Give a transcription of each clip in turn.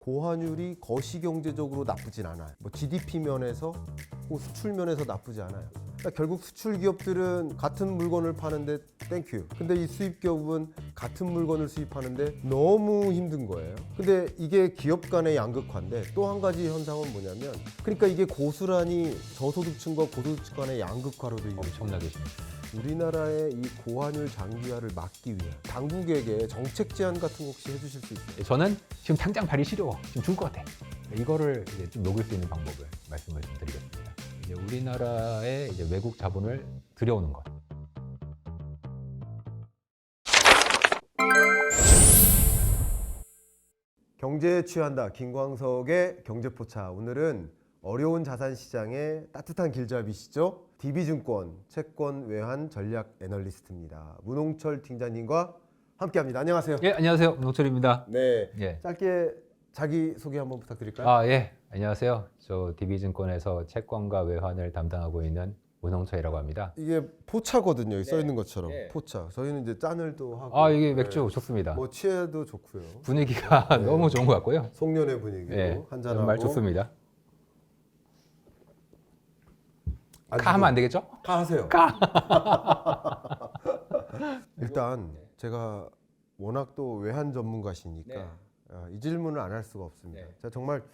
고환율이 거시경제적으로 나쁘진 않아요. 뭐 GDP 면에서, 수출 면에서 나쁘지 않아요. 그러니까 결국 수출 기업들은 같은 물건을 파는데 땡큐. 근데 이 수입 기업은 같은 물건을 수입하는데 너무 힘든 거예요. 근데 이게 기업 간의 양극화인데 또 한 가지 현상은 뭐냐면, 그러니까 이게 고스란히 저소득층과 고소득층 간의 양극화로도 이어져요. 엄청나게 심해요. 우리나라의 이 고환율 장기화를 막기 위해 당국에게 정책 제안 같은 거 혹시 해주실 수 있어요? 저는 지금 당장 발이 시려워. 지금 죽을 것 같아. 이거를 이제 좀 녹일 수 있는 방법을 말씀을 좀 드리겠습니다. 이제 우리나라에 이제 외국 자본을 들여오는 것. 경제에 취한다. 김광석의 경제포차. 오늘은 어려운 자산 시장의 따뜻한 길잡이시죠. DB증권 채권 외환 전략 애널리스트입니다. 문홍철 팀장님과 함께합니다. 안녕하세요. 예, 안녕하세요. 문홍철입니다. 네. 예. 짧게 자기 소개 한번 부탁드릴까요? 아, 예. 안녕하세요. 저 DB증권에서 채권과 외환을 담당하고 있는 문홍철이라고 합니다. 이게 포차거든요. 여기 써 네. 있는 것처럼 네. 포차. 저희는 이제 짠을 또 하고. 아, 이게 맥주 네. 좋습니다. 뭐 취해도 좋고요. 분위기가 네. 너무 좋은 것 같고요. 송년회 분위기로 예. 한잔하고. 정말 좋습니다. 아주 카 하면 안 되겠죠? 카 하세요. 카. 일단 제가 워낙 또 외환 전문가시니까 네. 이 질문을 안 할 수가 없습니다. 네. 제가 정말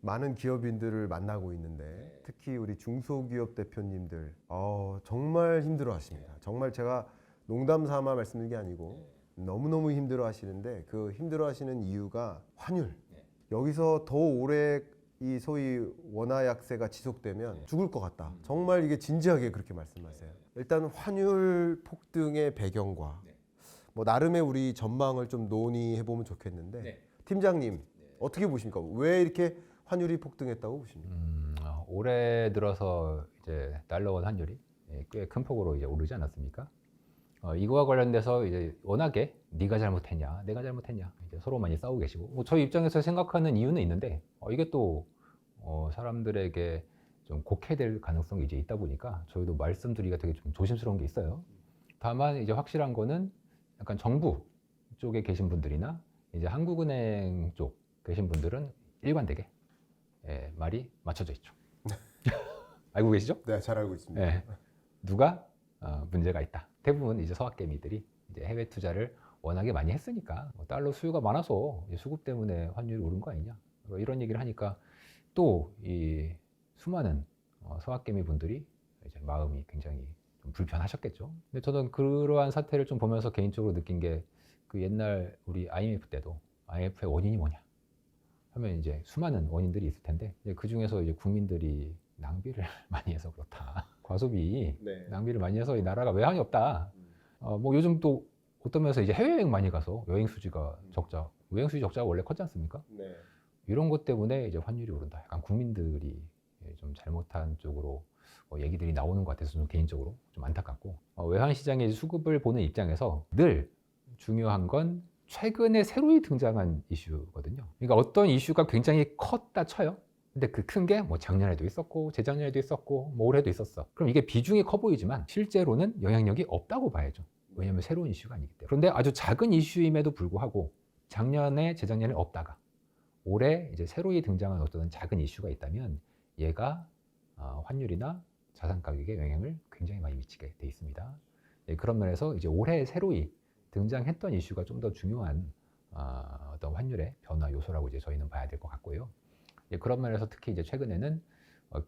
많은 기업인들을 만나고 있는데 특히 우리 중소기업 대표님들 정말 힘들어하십니다. 정말 제가 농담 삼아 말씀드린 게 아니고 너무너무 힘들어하시는데 그 힘들어하시는 이유가 환율. 여기서 더 오래 이 소위 원화 약세가 지속되면 죽을 것 같다. 정말 이게 진지하게 그렇게 말씀하세요. 일단 환율 폭등의 배경과 뭐 나름의 우리 전망을 좀 논의해 보면 좋겠는데 팀장님 어떻게 보십니까? 왜 이렇게 환율이 폭등했다고 보십니까? 올해 들어서 이제 달러원 환율이 꽤 큰 폭으로 이제 오르지 않았습니까? 이거와 관련돼서 이제 워낙에 네가 잘못했냐, 내가 잘못했냐 이제 서로 많이 싸우고 계시고, 뭐 저희 입장에서 생각하는 이유는 있는데 이게 또 사람들에게 좀 곡해될 가능성이 이제 있다 보니까 저희도 말씀드리기가 되게 좀 조심스러운 게 있어요. 다만 이제 확실한 거는 약간 정부 쪽에 계신 분들이나 이제 한국은행 쪽 계신 분들은 일관되게 말이 맞춰져 있죠. 알고 계시죠? 네, 잘 알고 있습니다. 누가 문제가 있다. 대부분 이제 서학개미들이 이제 해외 투자를 워낙에 많이 했으니까 달러 수요가 많아서 수급 때문에 환율이 오른 거 아니냐. 이런 얘기를 하니까 또 이 수많은 서학개미 분들이 이제 마음이 굉장히 좀 불편하셨겠죠. 근데 저는 그러한 사태를 좀 보면서 개인적으로 느낀 게 그 옛날 우리 IMF 때도 IMF의 원인이 뭐냐 하면 이제 수많은 원인들이 있을 텐데 그 중에서 이제 국민들이 낭비를 많이 해서 그렇다. 과소비, 낭비를 많이 해서 이 나라가 외환이 없다. 뭐 요즘 또 어떤 면에서 이제 해외여행 많이 가서 여행 수지가 적자, 여행 수지 적자가 원래 컸지 않습니까? 이런 것 때문에 이제 환율이 오른다. 약간 국민들이 좀 잘못한 쪽으로 얘기들이 나오는 것 같아서 좀 개인적으로 좀 안타깝고, 외환 시장의 수급을 보는 입장에서 늘 중요한 건 최근에 새로이 등장한 이슈거든요. 그러니까 어떤 이슈가 굉장히 컸다 쳐요. 근데 그 큰 게 뭐 작년에도 있었고 재작년에도 있었고 뭐 올해도 있었어. 그럼 이게 비중이 커 보이지만 실제로는 영향력이 없다고 봐야죠. 왜냐하면 새로운 이슈가 아니기 때문에. 그런데 아주 작은 이슈임에도 불구하고 작년에 재작년에 없다가 올해 이제 새로이 등장한 어떤 작은 이슈가 있다면 얘가 환율이나 자산 가격에 영향을 굉장히 많이 미치게 돼 있습니다. 그런 면에서 이제 올해 새로이 등장했던 이슈가 좀 더 중요한 어떤 환율의 변화 요소라고 이제 저희는 봐야 될 것 같고요. 그런 면에서 특히 이제 최근에는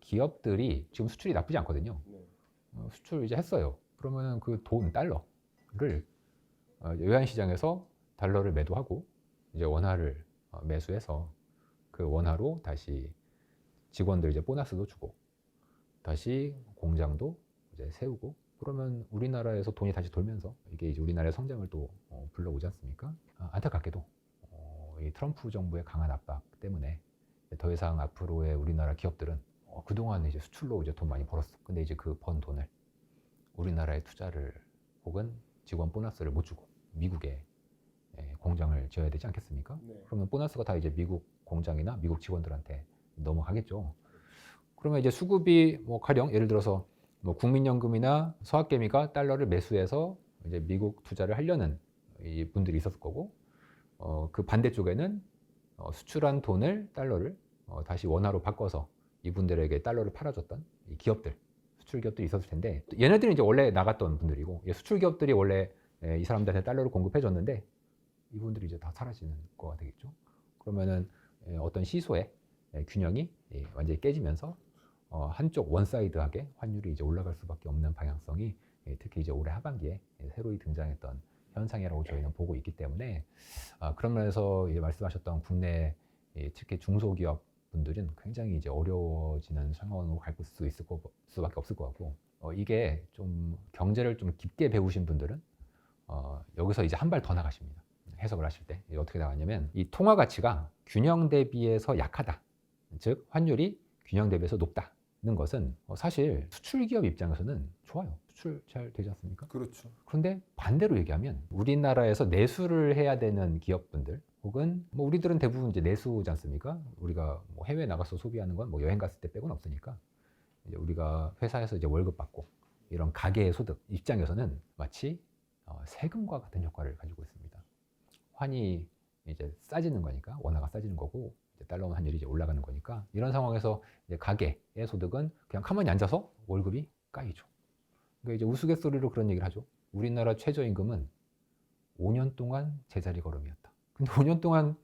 기업들이 지금 수출이 나쁘지 않거든요. 수출 이제 했어요. 그러면은 그 돈 달러를 외환 시장에서 달러를 매도하고 이제 원화를 매수해서 그 원화로 다시 직원들 이제 보너스도 주고 다시 공장도 이제 세우고 그러면 우리나라에서 돈이 다시 돌면서 이게 이제 우리나라의 성장을 또 불러오지 않습니까? 안타깝게도 이 트럼프 정부의 강한 압박 때문에 더 이상 앞으로의 우리나라 기업들은 그동안 이제 수출로 이제 돈 많이 벌었어. 근데 이제 그 번 돈을 우리나라에 투자를 혹은 직원 보너스를 못 주고 미국에 공장을 지어야 되지 않겠습니까? 그러면 보너스가 다 이제 미국 공장이나 미국 직원들한테 넘어가겠죠. 그러면 이제 수급이 뭐 가령 예를 들어서 뭐 국민연금이나 서학개미가 달러를 매수해서 이제 미국 투자를 하려는 이 분들이 있었을 거고 그 반대쪽에는 수출한 돈을 달러를 다시 원화로 바꿔서 이분들에게 달러를 팔아줬던 이 기업들, 수출 기업들이 있었을 텐데 얘네들은 이제 원래 나갔던 분들이고 수출 기업들이 원래 이 사람들한테 달러를 공급해줬는데 이분들이 이제 다 사라지는 거가 되겠죠. 그러면은 어떤 시소의 균형이 완전히 깨지면서 한쪽 원사이드하게 환율이 이제 올라갈 수밖에 없는 방향성이 특히 이제 올해 하반기에 새로이 등장했던 현상이라고 저희는 보고 있기 때문에 그런 면에서 이제 말씀하셨던 국내 특히 중소기업 분들은 굉장히 이제 어려워지는 상황으로 갈 수 있을 수밖에 없을 것 같고 이게 좀 경제를 좀 깊게 배우신 분들은 여기서 이제 한 발 더 나가십니다. 해석을 하실 때 어떻게 나가냐면 이 통화 가치가 균형 대비해서 약하다, 즉 환율이 균형 대비해서 높다는 것은 사실 수출 기업 입장에서는 좋아요. 수출 잘 되지 않습니까? 그렇죠. 그런데 반대로 얘기하면 우리나라에서 내수를 해야 되는 기업분들 혹은 뭐 우리들은 대부분 이제 내수지 않습니까? 우리가 뭐 해외 나가서 소비하는 건 뭐 여행 갔을 때 빼고는 없으니까 이제 우리가 회사에서 이제 월급 받고 이런 가계의 소득 입장에서는 마치 세금과 같은 효과를 가지고 있습니다. 환이 이제 싸지는 거니까 원화가 싸지는 거고 이제 달러 환율이 이제 올라가는 거니까 이런 상황에서 이제 가계의 소득은 그냥 가만히 앉아서 월급이 까이죠. 그러니까 이제 우스갯소리로 그런 얘기를 하죠. 우리나라 최저임금은 5년 동안 제자리 걸음이었다. 근데 5년 동안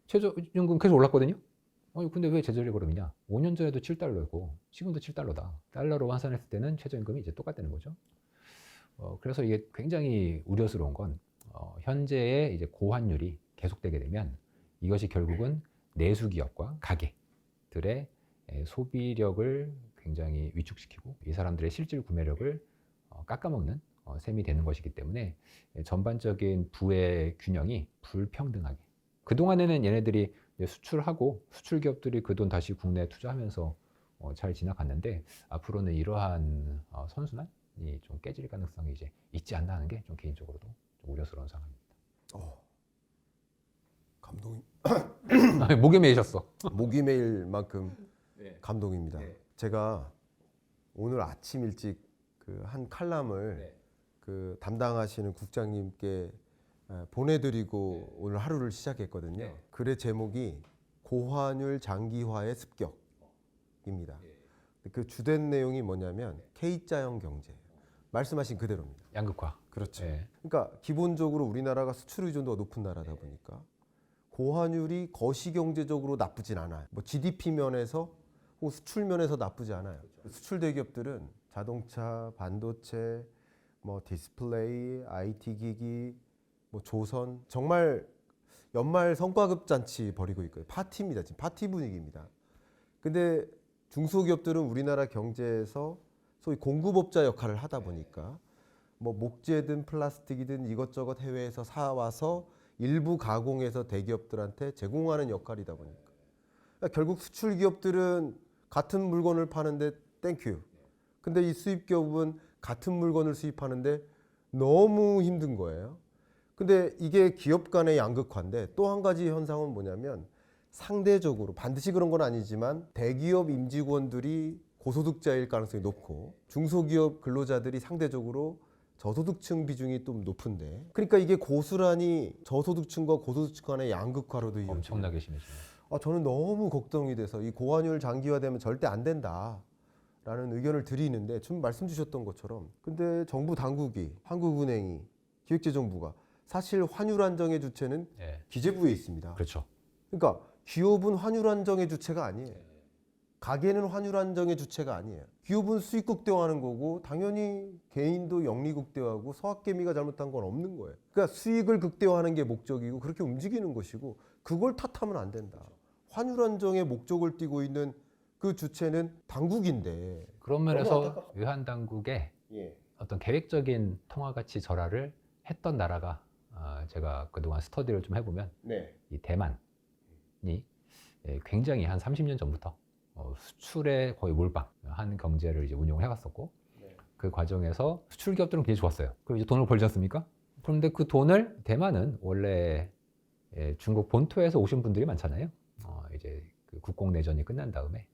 최저임금 계속 올랐거든요. 근데 왜 제자리 걸음이냐? 5년 전에도 7달러였고 지금도 7달러다. 달러로 환산했을 때는 최저임금이 이제 똑같다는 거죠. 그래서 이게 굉장히 우려스러운 건 현재의 이제 고환율이 계속되게 되면 이것이 결국은 내수 기업과 가게들의 소비력을 굉장히 위축시키고 이 사람들의 실질 구매력을 깎아먹는 셈이 되는 것이기 때문에 전반적인 부의 균형이 불평등하게 그동안에는 얘네들이 수출하고 수출 기업들이 그 돈 다시 국내에 투자하면서 잘 지나갔는데 앞으로는 이러한 선순환이 좀 깨질 가능성이 이제 있지 않나 하는 게 좀 개인적으로도 좀 우려스러운 상황입니다. 감동. 목이 메이셨어. 목이 메일 만큼 네. 감동입니다. 네. 제가 오늘 아침 일찍 그 한 칼럼을 그 담당하시는 국장님께 보내드리고 오늘 하루를 시작했거든요. 글의 제목이 고환율 장기화의 습격입니다. 그 주된 내용이 뭐냐면 K자형 경제. 말씀하신 그대로입니다. 양극화. 그렇죠. 네. 그러니까 기본적으로 우리나라가 수출 의존도가 높은 나라다 보니까 고환율이 거시경제적으로 나쁘진 않아요. 뭐 GDP 면에서 혹은 수출 면에서 나쁘지 않아요. 수출 대기업들은 자동차, 반도체, 뭐 디스플레이, IT 기기, 뭐 조선 정말 연말 성과급 잔치 벌이고 있고요. 파티입니다. 지금 파티 분위기입니다. 근데 중소기업들은 우리나라 경제에서 소위 공급업자 역할을 하다 보니까 뭐 목재든 플라스틱이든 이것저것 해외에서 사와서 일부 가공해서 대기업들한테 제공하는 역할이다 보니까 그러니까 결국 수출 기업들은 같은 물건을 파는데 땡큐. 근데 이 수입 기업은 같은 물건을 수입하는데 너무 힘든 거예요. 근데 이게 기업 간의 양극화인데 또 한 가지 현상은 뭐냐면 상대적으로 반드시 그런 건 아니지만 대기업 임직원들이 고소득자일 가능성이 높고 중소기업 근로자들이 상대적으로 저소득층 비중이 좀 높은데 그러니까 이게 고스란히 저소득층과 고소득층 간의 양극화로도 이어지고 엄청나게 심해지네요. 저는 너무 걱정이 돼서 이 고환율 장기화되면 절대 안 된다라는 의견을 드리는데 지금 말씀 주셨던 것처럼 근데 정부 당국이 한국은행이 기획재정부가 사실 환율 안정의 주체는 기재부에 있습니다. 그렇죠. 그러니까 기업은 환율 안정의 주체가 아니에요. 가게는 환율 안정의 주체가 아니에요. 기업은 수익 극대화하는 거고 당연히 개인도 영리 극대화하고 서학개미가 잘못한 건 없는 거예요. 그러니까 수익을 극대화하는 게 목적이고 그렇게 움직이는 것이고 그걸 탓하면 안 된다. 환율 안정의 목적을 띠고 있는 그 주체는 당국인데 그런 면에서 외환 당국의 어떤 계획적인 통화 가치 절하를 했던 나라가 제가 그동안 스터디를 좀 해보면 이 대만이 굉장히 한 30년 전부터 수출에 거의 몰빵한 경제를 이제 운용을 해왔었고 그 과정에서 수출 기업들은 굉장히 좋았어요. 그럼 이제 돈을 벌지 않습니까? 그런데 그 돈을 대만은 원래 중국 본토에서 오신 분들이 많잖아요. 이제 그 국공 내전이 끝난 다음에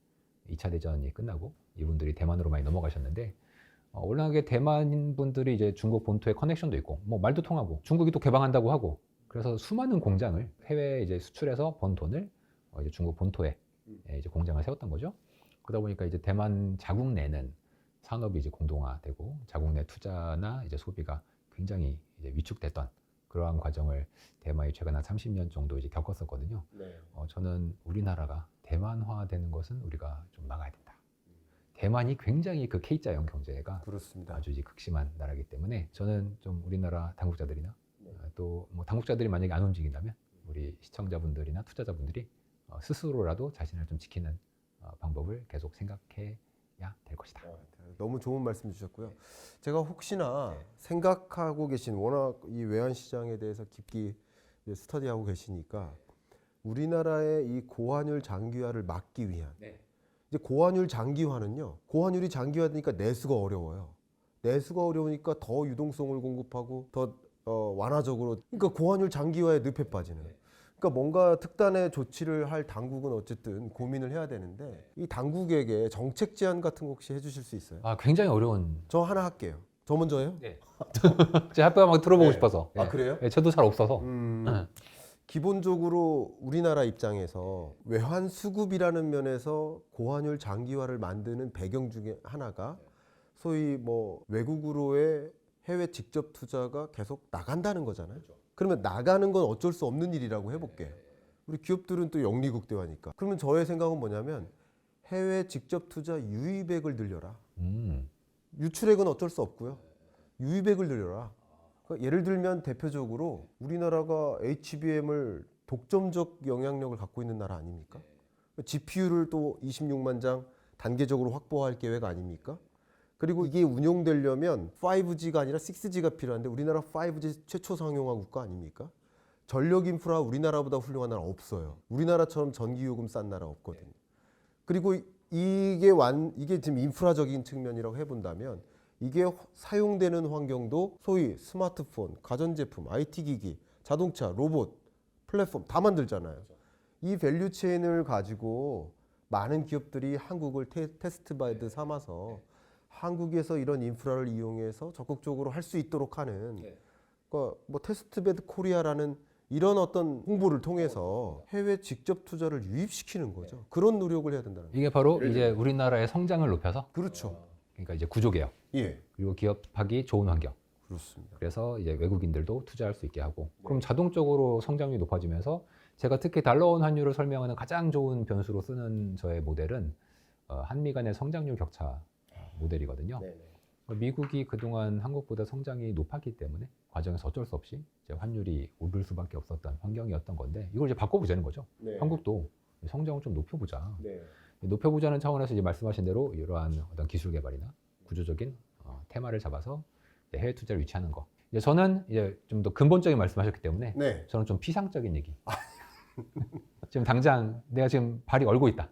2차 대전이 끝나고 이분들이 대만으로 많이 넘어가셨는데 워낙에 대만 분들이 이제 중국 본토에 커넥션도 있고 뭐 말도 통하고 중국이 또 개방한다고 하고 그래서 수많은 공장을 해외에 이제 수출해서 번 돈을 이제 중국 본토에 이제 공장을 세웠던 거죠. 그러다 보니까 이제 대만 자국 내는 산업이 이제 공동화되고 자국 내 투자나 이제 소비가 굉장히 이제 위축됐던 그러한 과정을 대만이 최근 한 30년 정도 이제 겪었었거든요. 네. 저는 우리나라가 대만화되는 것은 우리가 좀 막아야 된다. 대만이 굉장히 그 K자형 경제가 그렇습니다. 아주 이제 극심한 나라이기 때문에 저는 좀 우리나라 당국자들이나 또 뭐 당국자들이 만약에 안 움직인다면 우리 시청자분들이나 투자자분들이 스스로라도 자신을 좀 지키는 방법을 계속 생각해야 될 것이다. 너무 좋은 말씀 주셨고요. 제가 혹시나 생각하고 계신 워낙 이 외환 시장에 대해서 깊이 이제 스터디하고 계시니까 우리나라의 이 고환율 장기화를 막기 위한 이제 고환율 장기화는요. 고환율이 장기화되니까 내수가 어려워요. 내수가 어려우니까 더 유동성을 공급하고 더 완화적으로 그러니까 고환율 장기화에 늪에 빠지는. 그러니까 뭔가 특단의 조치를 할 당국은 어쨌든 고민을 해야 되는데 이 당국에게 정책 제안 같은 거 혹시 해주실 수 있어요? 굉장히 어려운. 저 하나 할게요. 저 먼저 해요? 네. 제 합병 한번 들어보고 싶어서. 아 그래요? 네, 저도 잘 없어서. 기본적으로 우리나라 입장에서 외환 수급이라는 면에서 고환율 장기화를 만드는 배경 중에 하나가 소위 뭐 외국으로의 해외 직접 투자가 계속 나간다는 거잖아요. 그러면 나가는 건 어쩔 수 없는 일이라고 해볼게요. 우리 기업들은 또 영리 국대화니까. 그러면 저의 생각은 뭐냐면 해외 직접 투자 유입액을 늘려라. 유출액은 어쩔 수 없고요. 유입액을 늘려라. 그러니까 예를 들면 대표적으로 우리나라가 HBM을 독점적 영향력을 갖고 있는 나라 아닙니까? GPU를 또 26만 장 단계적으로 확보할 계획 아닙니까? 그리고 이게 운용되려면 5G가 아니라 6G가 필요한데 우리나라 5G 최초 상용화 국가 아닙니까? 전력 인프라 우리나라보다 훌륭한 나라 없어요. 우리나라처럼 전기요금 싼 나라 없거든요. 그리고 이게 지금 인프라적인 측면이라고 해본다면 이게 사용되는 환경도 소위 스마트폰, 가전제품, IT기기, 자동차, 로봇, 플랫폼 다 만들잖아요. 이 밸류체인을 가지고 많은 기업들이 한국을 테스트 베드 삼아서 한국에서 이런 인프라를 이용해서 적극적으로 할 수 있도록 하는 그러니까 뭐 테스트 베드 코리아라는 이런 어떤 홍보를 통해서 해외 직접 투자를 유입시키는 거죠. 그런 노력을 해야 된다는 거죠. 이게 바로 이제 우리나라의 성장을 높여서 그렇죠. 그러니까 이제 구조개혁 예. 그리고 기업하기 좋은 환경. 그렇습니다. 그래서 이제 외국인들도 투자할 수 있게 하고 그럼 자동적으로 성장률이 높아지면서 제가 특히 달러원 환율을 설명하는 가장 좋은 변수로 쓰는 저의 모델은 한미 간의 성장률 격차 모델이거든요. 미국이 그동안 한국보다 성장이 높았기 때문에 과정에서 어쩔 수 없이 이제 환율이 오를 수밖에 없었던 환경이었던 건데 이걸 이제 바꿔보자는 거죠. 한국도 성장을 좀 높여보자. 높여보자는 차원에서 이제 말씀하신 대로 이러한 어떤 기술 개발이나 구조적인 테마를 잡아서 해외 투자를 유치하는 거. 이제 저는 이제 좀 더 근본적인 말씀하셨기 때문에 저는 좀 피상적인 얘기. 지금 당장 내가 지금 발이 얼고 있다.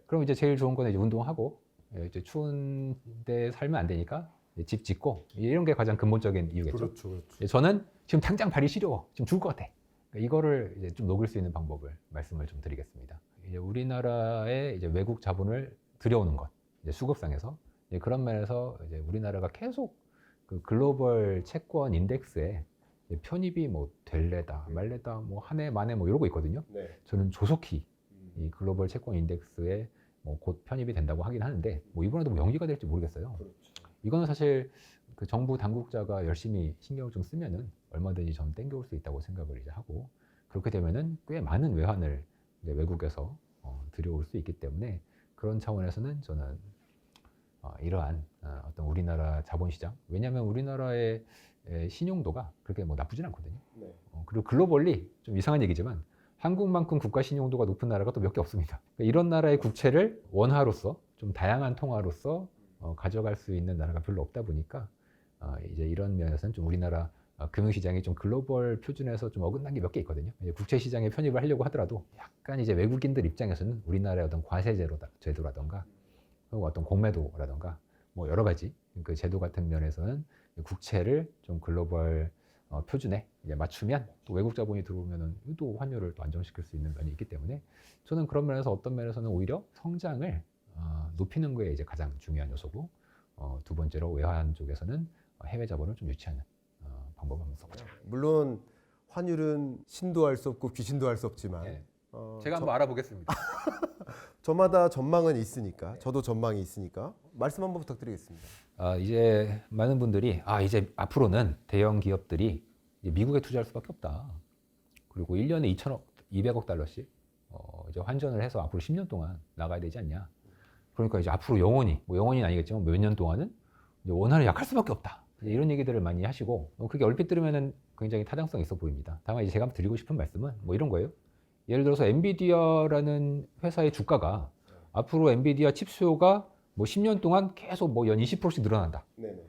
그럼 이제 제일 좋은 건 이제 운동하고 이제 추운 데 살면 안 되니까 집 짓고 이런 게 가장 근본적인 이유겠죠. 그렇죠. 저는 지금 당장 발이 시려워. 지금 죽을 것 같아. 그러니까 이거를 이제 좀 녹일 수 있는 방법을 말씀을 좀 드리겠습니다. 이제 우리나라에 이제 외국 자본을 들여오는 것, 이제 수급상에서 이제 그런 면에서 이제 우리나라가 계속 그 글로벌 채권 인덱스에 편입이 뭐 될래다 말래다 뭐 한 해 만에 뭐 이러고 있거든요. 저는 조속히 이 글로벌 채권 인덱스에 뭐 곧 편입이 된다고 하긴 하는데 뭐 이번에도 뭐 연기가 될지 모르겠어요. 이거는 사실 그 정부 당국자가 열심히 신경을 좀 쓰면은 얼마든지 좀 땡겨올 수 있다고 생각을 이제 하고 그렇게 되면은 꽤 많은 외환을 이제 외국에서 들여올 수 있기 때문에 그런 차원에서는 저는 이러한 어떤 우리나라 자본시장 왜냐하면 우리나라의 신용도가 그렇게 뭐 나쁘진 않거든요. 그리고 글로벌리 좀 이상한 얘기지만 한국만큼 국가 신용도가 높은 나라가 또 몇 개 없습니다. 그러니까 이런 나라의 국채를 원화로서 좀 다양한 통화로서 가져갈 수 있는 나라가 별로 없다 보니까 이제 이런 면에서는 좀 우리나라 금융시장이 좀 글로벌 표준에서 좀 어긋난 게 몇 개 있거든요. 이제 국채시장에 편입을 하려고 하더라도 약간 이제 외국인들 입장에서는 우리나라의 어떤 과세 제도라던가 혹은 어떤 공매도라던가 뭐 여러 가지 그 제도 같은 면에서는 국채를 좀 글로벌 표준에 이제 맞추면 또 외국 자본이 들어오면은 또 환율을 또 안정시킬 수 있는 면이 있기 때문에 저는 그런 면에서 어떤 면에서는 오히려 성장을 높이는 거에 이제 가장 중요한 요소고 두 번째로 외환 쪽에서는 해외 자본을 좀 유치하는 방법을 한번 써보자. 물론 환율은 신도 알 수 없고 귀신도 알 수 없지만 네. 어, 제가 한번 알아보겠습니다. 저마다 전망은 있으니까 저도 전망이 있으니까 말씀 한번 부탁드리겠습니다. 이제 많은 분들이 이제 앞으로는 대형 기업들이 이제 미국에 투자할 수밖에 없다. 그리고 1년에 200억 달러씩 이제 환전을 해서 앞으로 10년 동안 나가야 되지 않냐. 그러니까 이제 앞으로 영원히, 뭐 영원히는 아니겠지만 몇 년 동안은 이제 원화를 약할 수밖에 없다. 이런 얘기들을 많이 하시고 그게 얼핏 들으면은 굉장히 타당성 있어 보입니다. 다만 이제 제가 드리고 싶은 말씀은 뭐 이런 거예요. 예를 들어서 엔비디아라는 회사의 주가가 앞으로 엔비디아 칩 수요가 뭐 10년 동안 계속 뭐 연 20%씩 늘어난다. 네네.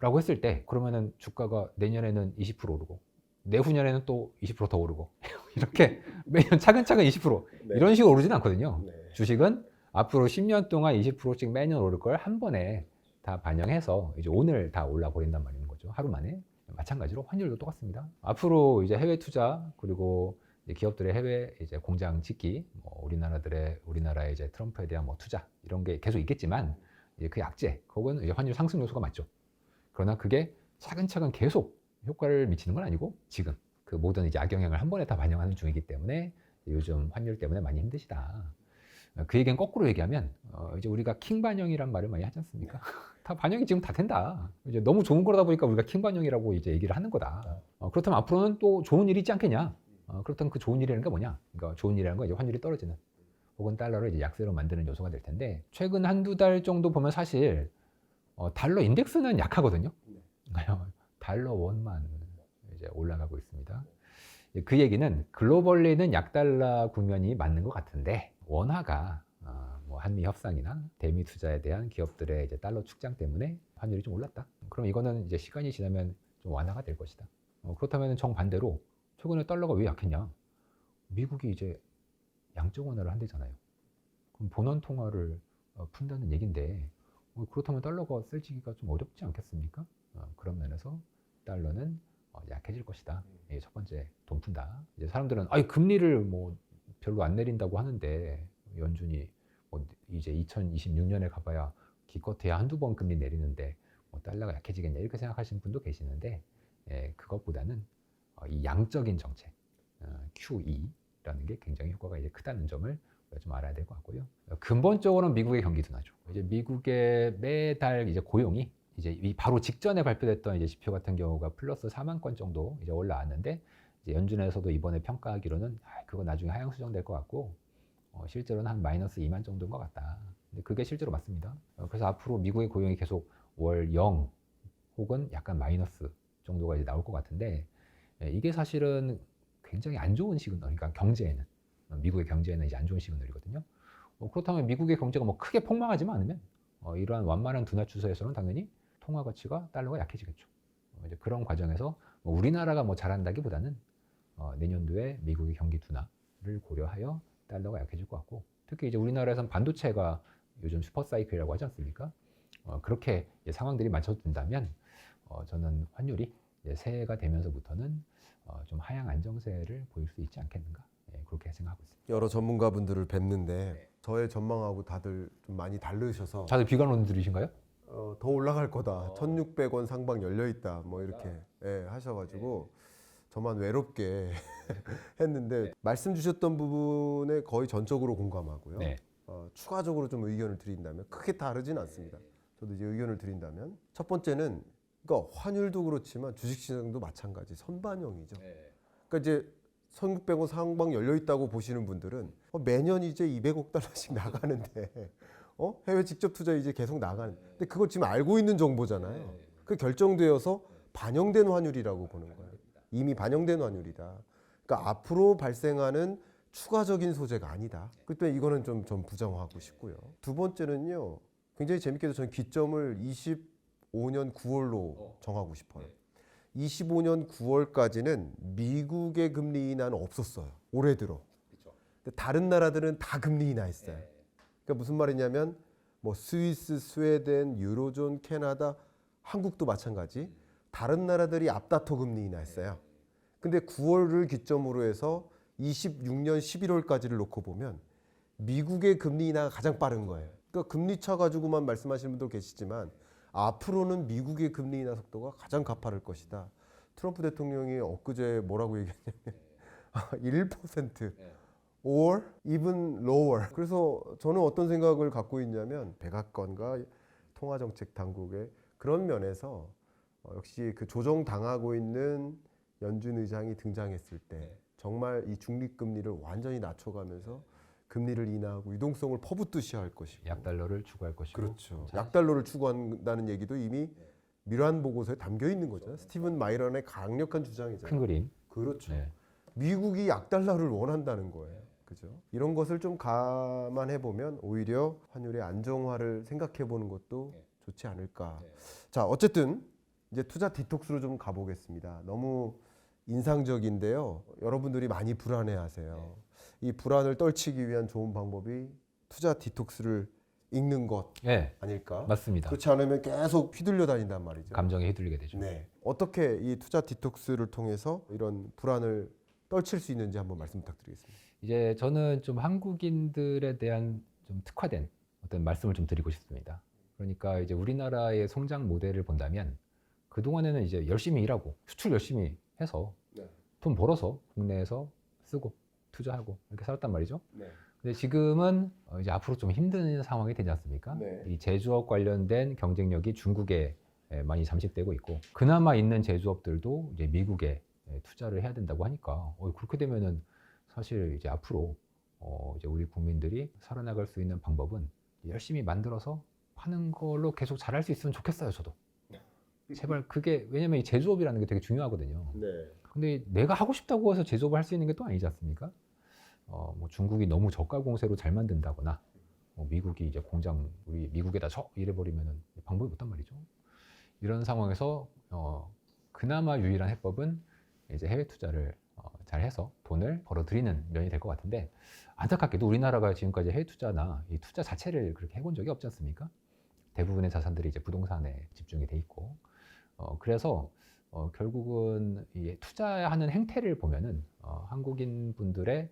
라고 했을 때 그러면은 주가가 내년에는 20% 오르고 내후년에는 또 20% 더 오르고 이렇게 매년 차근차근 20% 네. 이런 식으로 오르진 않거든요. 네. 주식은 앞으로 10년 동안 20%씩 매년 오를 걸 한 번에 다 반영해서 이제 오늘 다 올라 버린단 말인 거죠. 하루 만에. 마찬가지로 환율도 똑같습니다. 앞으로 이제 해외 투자 그리고 이제 기업들의 해외 이제 공장 짓기, 뭐 우리나라의 이제 트럼프에 대한 뭐 투자 이런 게 계속 있겠지만 이제 그 약재, 그건 이제 환율 상승 요소가 맞죠. 그러나 그게 차근차근 계속 효과를 미치는 건 아니고 지금 그 모든 이제 악영향을 한 번에 다 반영하는 중이기 때문에 요즘 환율 때문에 많이 힘드시다. 그 얘기는 거꾸로 얘기하면 이제 우리가 킹 반영이란 말을 많이 하지 않습니까? 다 반영이 지금 다 된다. 이제 너무 좋은 거다 보니까 우리가 킹 반영이라고 이제 얘기를 하는 거다. 그렇다면 앞으로는 또 좋은 일이 있지 않겠냐? 그렇다면 그 좋은 일이라는 게 뭐냐? 그러니까 좋은 일이라는 건 이제 환율이 떨어지는 혹은 달러를 이제 약세로 만드는 요소가 될 텐데 최근 한두 달 정도 보면 사실 달러 인덱스는 약하거든요. 달러 원만 이제 올라가고 있습니다. 그 얘기는 글로벌리는 약달러 국면이 맞는 것 같은데 원화가 뭐 한미 협상이나 대미 투자에 대한 기업들의 이제 달러 축장 때문에 환율이 좀 올랐다. 그럼 이거는 이제 시간이 지나면 좀 완화가 될 것이다. 그렇다면 정반대로 최근에 달러가 왜 약했냐? 미국이 이제 양적 완화를 한대잖아요. 그럼 본원 통화를 푼다는 얘긴데 그렇다면 달러가 세지기가 좀 어렵지 않겠습니까? 그런 면에서 달러는 약해질 것이다. 이게 첫 번째, 돈 푼다. 이제 사람들은 금리를 뭐 별로 안 내린다고 하는데 연준이 뭐 이제 2026년에 가봐야 기껏해야 한두 번 금리 내리는데 뭐 달러가 약해지겠냐 이렇게 생각하시는 분도 계시는데 그것보다는 이 양적인 정책 QE라는 게 굉장히 효과가 이제 크다는 점을 좀 알아야 될 것 같고요. 근본적으로는 미국의 경기 둔화죠. 이제 미국의 매달 이제 고용이 이제 이 바로 직전에 발표됐던 이제 지표 같은 경우가 플러스 4만 건 정도 이제 올라왔는데 이제 연준에서도 이번에 평가하기로는 그거 나중에 하향 수정될 것 같고 실제로는 한 마이너스 2만 정도인 것 같다. 근데 그게 실제로 맞습니다. 그래서 앞으로 미국의 고용이 계속 월 0 혹은 약간 마이너스 정도가 이제 나올 것 같은데 이게 사실은 굉장히 안 좋은 시그널, 그러니까 경제에는 미국의 경제에는 이제 안 좋은 시그널이거든요. 그렇다면 미국의 경제가 뭐 크게 폭망하지만 않으면 이러한 완만한 둔화 추세에서는 당연히 통화 가치가 달러가 약해지겠죠. 이제 그런 과정에서 우리나라가 뭐 잘한다기보다는 내년도에 미국의 경기 둔화를 고려하여 달러가 약해질 것 같고 특히 이제 우리나라에서는 반도체가 요즘 슈퍼 사이클이라고 하지 않습니까? 그렇게 이제 상황들이 맞춰진다면 저는 환율이 이제 새해가 되면서부터는 좀 하향 안정세를 보일 수 있지 않겠는가 그렇게 생각하고 있습니다. 여러 전문가분들을 뵙는데 저의 전망하고 다들 좀 많이 다르셔서 다들 비관론들이신가요? 더 올라갈 거다. 1,600원 상방 열려 있다. 뭐 이렇게 하셔가지고 저만 외롭게 했는데 말씀 주셨던 부분에 거의 전적으로 공감하고요. 네. 추가적으로 좀 의견을 드린다면 크게 다르진 않습니다. 저도 이제 의견을 드린다면 첫 번째는 그러니까 환율도 그렇지만 주식시장도 마찬가지 선반영이죠. 그러니까 이제 1,600원 상방 열려 있다고 보시는 분들은 매년 이제 200억 달러씩 나가는데 해외 직접 투자 이제 계속 나가는. 근데 그걸 지금 알고 있는 정보잖아요. 그 결정되어서 반영된 환율이라고 보는 거예요. 이미 반영된 환율이다. 그러니까 앞으로 발생하는 추가적인 소재가 아니다. 그때 이거는 좀 부정하고 싶고요. 두 번째는요. 굉장히 재밌게도 저는 기점을 25년 9월로 정하고 싶어요. 25년 9월까지는 미국의 금리 인하는 없었어요. 올해 들어. 근데 다른 나라들은 다 금리 인하했어요. 그러니까 무슨 말이냐면 뭐 스위스, 스웨덴, 유로존, 캐나다, 한국도 마찬가지. 다른 나라들이 앞다퉈 금리 인하했어요. 근데 9월을 기점으로 해서 26년 11월까지를 놓고 보면 미국의 금리 인하가 가장 빠른 거예요. 그러니까 금리 차 가지고만 말씀하시는 분도 계시지만 앞으로는 미국의 금리 인하 속도가 가장 가파를 것이다. 트럼프 대통령이 엊그제 뭐라고 얘기했냐면 1% or even lower. 그래서 저는 어떤 생각을 갖고 있냐면 백악관과 통화정책 당국의 그런 면에서 역시 그 조정당하고 있는 연준 의장이 등장했을 때 정말 이 중립금리를 완전히 낮춰가면서 금리를 인하하고 유동성을 퍼붓듯이 할 것이고 약달러를 추구할 것이고. 그렇죠. 약달러를 추구한다는 얘기도 이미 미란 보고서에 담겨 있는 거죠. 스티븐 마이런의 강력한 주장이잖아요. 큰 그림. 그렇죠. 네. 미국이 약달러를 원한다는 거예요. 그죠? 이런 것을 좀 감안해 보면 오히려 환율의 안정화를 생각해 보는 것도 좋지 않을까. 자, 어쨌든 이제 투자 디톡스로 좀 가보겠습니다. 너무 인상적인데요. 여러분들이 많이 불안해하세요. 이 불안을 떨치기 위한 좋은 방법이 투자 디톡스를 읽는 것 네, 아닐까? 맞습니다. 그렇지 않으면 계속 휘둘려 다닌단 말이죠. 감정에 휘둘리게 되죠. 네. 어떻게 이 투자 디톡스를 통해서 이런 불안을 떨칠 수 있는지 한번 말씀 부탁드리겠습니다. 이제 저는 좀 한국인들에 대한 좀 특화된 어떤 말씀을 좀 드리고 싶습니다. 그러니까 이제 우리나라의 성장 모델을 본다면 그동안에는 이제 열심히 일하고 수출 열심히 해서 돈 벌어서 국내에서 쓰고 투자하고 이렇게 살았단 말이죠. 근데 지금은 이제 앞으로 좀 힘든 상황이 되지 않습니까? 이 제조업 관련된 경쟁력이 중국에 많이 잠식되고 있고 그나마 있는 제조업들도 이제 미국에 투자를 해야 된다고 하니까 그렇게 되면은 사실 이제 앞으로 이제 우리 국민들이 살아나갈 수 있는 방법은 열심히 만들어서 파는 걸로 계속 잘할 수 있으면 좋겠어요. 저도 제발 그게 왜냐면 이 제조업이라는 게 되게 중요하거든요. 근데 내가 하고 싶다고 해서 제조업을 할 수 있는 게 또 아니지 않습니까? 뭐 중국이 너무 저가 공세로 잘 만든다거나 미국이 이제 공장 우리 미국에다 이래 버리면은 방법이 없단 말이죠. 이런 상황에서 그나마 유일한 해법은 이제 해외 투자를 잘 해서 돈을 벌어들이는 면이 될 것 같은데 안타깝게도 우리나라가 지금까지 해외 투자나 이 투자 자체를 그렇게 해본 적이 없지 않습니까? 대부분의 자산들이 이제 부동산에 집중이 돼 있고 그래서 결국은 이 투자하는 행태를 보면은 한국인 분들의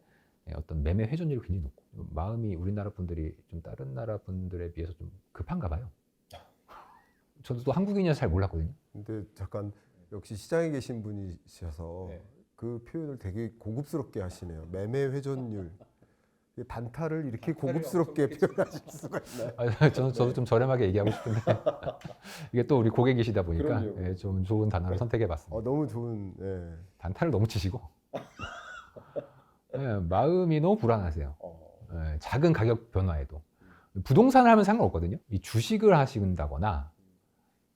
어떤 매매 회전율이 굉장히 높고 마음이 우리나라 분들이 좀 다른 나라 분들에 비해서 좀 급한가 봐요. 저도 또 한국인이라서 잘 몰랐거든요. 근데 잠깐 역시 시장에 계신 분이셔서 그 표현을 되게 고급스럽게 하시네요. 매매 회전율. 단타를 이렇게 고급스럽게 표현하실 수가 있나요? 저도 좀 저렴하게 얘기하고 싶은데 이게 또 우리 고객이시다 보니까 그럼요. 좀 좋은 단어를 선택해봤습니다. 너무 좋은. 단타를 너무 치시고 마음이 너무 불안하세요. 작은 가격 변화에도 부동산을 하면 상관없거든요. 이 주식을 하신다거나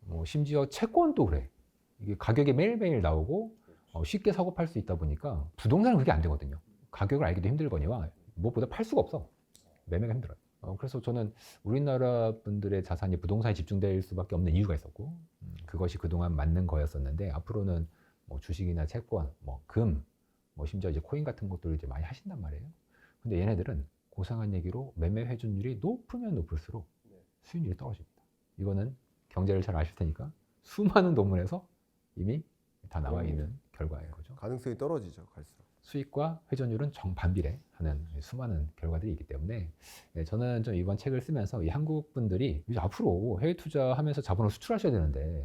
뭐 심지어 채권도 그래. 이게 가격이 매일매일 나오고 쉽게 사고 팔 수 있다 보니까 부동산은 그게 안 되거든요. 가격을 알기도 힘들거니와 무엇보다 팔 수가 없어. 매매가 힘들어요. 그래서 저는 우리나라 분들의 자산이 부동산에 집중될 수밖에 없는 이유가 있었고 그것이 그동안 맞는 거였었는데 앞으로는 뭐 주식이나 채권, 뭐 금, 뭐 심지어 이제 코인 같은 것들을 이제 많이 하신단 말이에요. 근데 얘네들은 고상한 얘기로 매매 회전율이 높으면 높을수록 수익률이 떨어집니다. 이거는 경제를 잘 아실 테니까 수많은 논문에서 이미 다 나와 있는 결과인 거죠. 가능성이 떨어지죠, 갈수록. 수익과 회전율은 정반비례하는 수많은 결과들이 있기 때문에 저는 좀 이번 책을 쓰면서 이 한국 분들이 이제 앞으로 해외 투자하면서 자본을 수출하셔야 되는데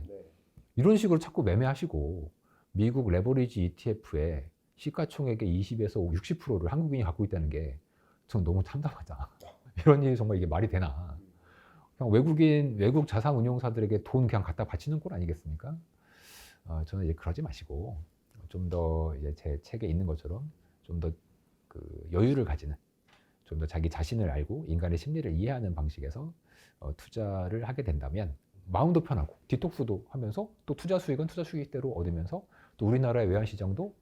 이런 식으로 자꾸 매매하시고 미국 레버리지 ETF에 시가총액의 20에서 60%를 한국인이 갖고 있다는 게 저는 너무 참담하다. 이런 일이 정말 이게 말이 되나. 그냥 외국 자산 운용사들에게 돈 그냥 갖다 바치는 꼴 아니겠습니까? 저는 이제 그러지 마시고 좀 더 이제 제 책에 있는 것처럼 좀 더 그 여유를 가지는 좀 더 자기 자신을 알고 인간의 심리를 이해하는 방식에서 투자를 하게 된다면 마음도 편하고 디톡스도 하면서 또 투자 수익은 투자 수익대로 얻으면서 또 우리나라의 외환 시장도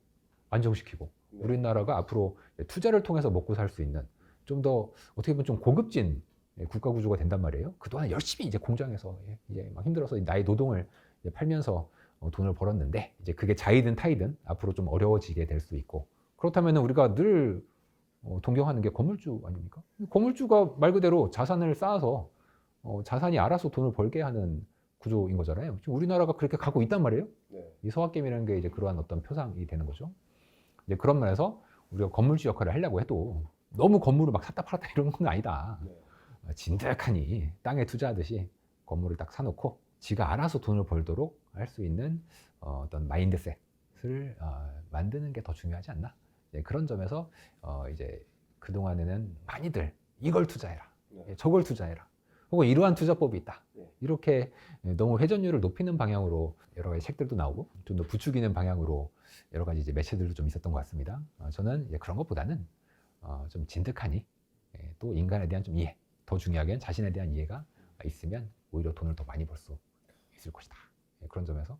안정시키고 우리나라가 앞으로 투자를 통해서 먹고 살 수 있는 좀 더 어떻게 보면 좀 고급진 국가 구조가 된단 말이에요. 그동안 열심히 이제 공장에서 이제 막 힘들어서 나의 노동을 팔면서 돈을 벌었는데 이제 그게 자이든 타이든 앞으로 좀 어려워지게 될 수 있고 그렇다면 우리가 늘 동경하는 게 건물주 아닙니까? 건물주가 말 그대로 자산을 쌓아서 자산이 알아서 돈을 벌게 하는 구조인 거잖아요. 지금 우리나라가 그렇게 가고 있단 말이에요. 이 서학개미라는 게 이제 그러한 어떤 표상이 되는 거죠. 이제 그런 면에서 우리가 건물주 역할을 하려고 해도 너무 건물을 막 샀다 팔았다 이런 건 아니다. 진득하니 땅에 투자하듯이 건물을 딱 사놓고 지가 알아서 돈을 벌도록 할 수 있는 어떤 마인드셋 만드는 게 더 중요하지 않나? 그런 점에서 이제 그동안에는 많이들 이걸 투자해라, 저걸 투자해라, 혹은 이러한 투자법이 있다. 이렇게 너무 회전율을 높이는 방향으로 여러 가지 책들도 나오고 좀 더 부추기는 방향으로 여러 가지 이제 매체들도 좀 있었던 것 같습니다. 저는 이제 그런 것보다는 좀 진득하니 또 인간에 대한 좀 이해, 더 중요하게는 자신에 대한 이해가 있으면 오히려 돈을 더 많이 벌 수 있을 것이다. 그런 점에서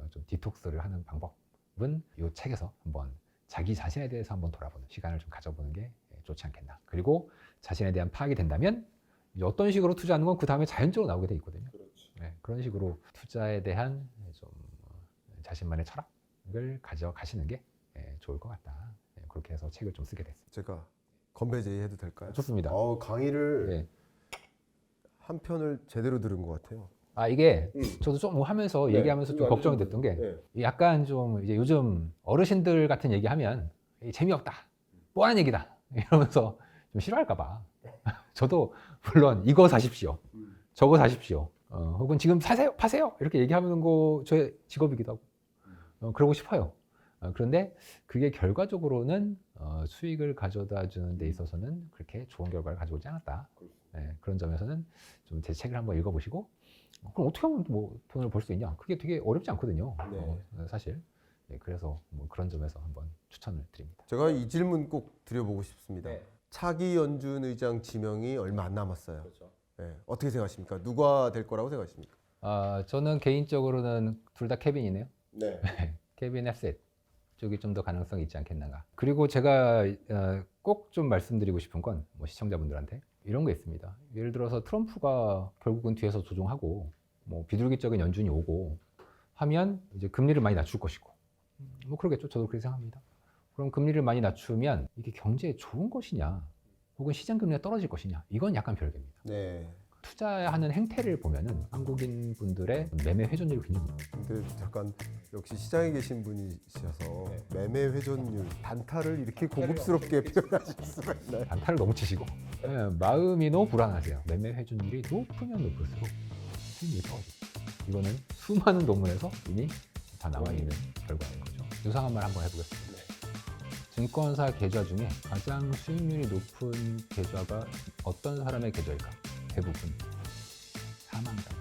좀 디톡스를 하는 방법은 이 책에서 한번 자기 자신에 대해서 한번 돌아보는 시간을 좀 가져보는 게 좋지 않겠나. 그리고 자신에 대한 파악이 된다면 이제 어떤 식으로 투자하는 건 그 다음에 자연적으로 나오게 돼 있거든요. 그런 식으로 투자에 대한 좀 자신만의 철학을 가져가시는 게 좋을 것 같다. 그렇게 해서 책을 좀 쓰게 됐습니다. 제가 건배 제의해도 될까요? 좋습니다. 강의를 한 편을 제대로 들은 것 같아요. 이게 저도 좀 하면서 얘기하면서 좀 걱정이 됐던 게 약간 좀 이제 요즘 어르신들 같은 얘기하면 재미없다, 뻔한 얘기다 이러면서 좀 싫어할까봐. 저도 물론 이거 사십시오, 저거 사십시오, 혹은 지금 사세요, 파세요 이렇게 얘기하는 거 저의 직업이기도 하고 그러고 싶어요. 그런데 그게 결과적으로는 수익을 가져다 주는 데 있어서는 그렇게 좋은 결과를 가져오지 않았다. 그런 점에서는 좀 제 책을 한번 읽어보시고 그럼 어떻게 하면 뭐 돈을 벌 수 있냐? 그게 되게 어렵지 않거든요. 사실. 그래서 뭐 그런 점에서 한번 추천을 드립니다. 제가 이 질문 꼭 드려보고 싶습니다. 차기 연준 의장 지명이 얼마 안 남았어요. 어떻게 생각하십니까? 누가 될 거라고 생각하십니까? 저는 개인적으로는 둘 다 케빈이네요. 케빈 앱셋 쪽이 좀 더 가능성이 있지 않겠는가. 그리고 제가 꼭 좀 말씀드리고 싶은 건 뭐 시청자분들한테 이런 게 있습니다. 예를 들어서 트럼프가 결국은 뒤에서 조종하고 뭐 비둘기적인 연준이 오고 하면 이제 금리를 많이 낮출 것이고 뭐 그러겠죠. 저도 그렇게 생각합니다. 그럼 금리를 많이 낮추면 이게 경제에 좋은 것이냐 혹은 시장 금리가 떨어질 것이냐 이건 약간 별개입니다. 투자하는 행태를 보면은 한국인 분들의 매매 회전율이 굉장히 높아요. 근데 잠깐 역시 시장에 계신 분이셔서 매매 회전율 단타를 이렇게 고급스럽게 표현하실 수가 있나요? 단타를 너무 치시고 마음이 너무 불안하세요. 매매 회전율이 높으면 높을수록 수익률이 떨어집니다. 이거는 수많은 논문에서 이미 다 나와 있는 결과인 거죠. 유상한 말 한번 해보겠습니다. 증권사 계좌 중에 가장 수익률이 높은 계좌가 어떤 사람의 계좌일까? 대부분 사망자.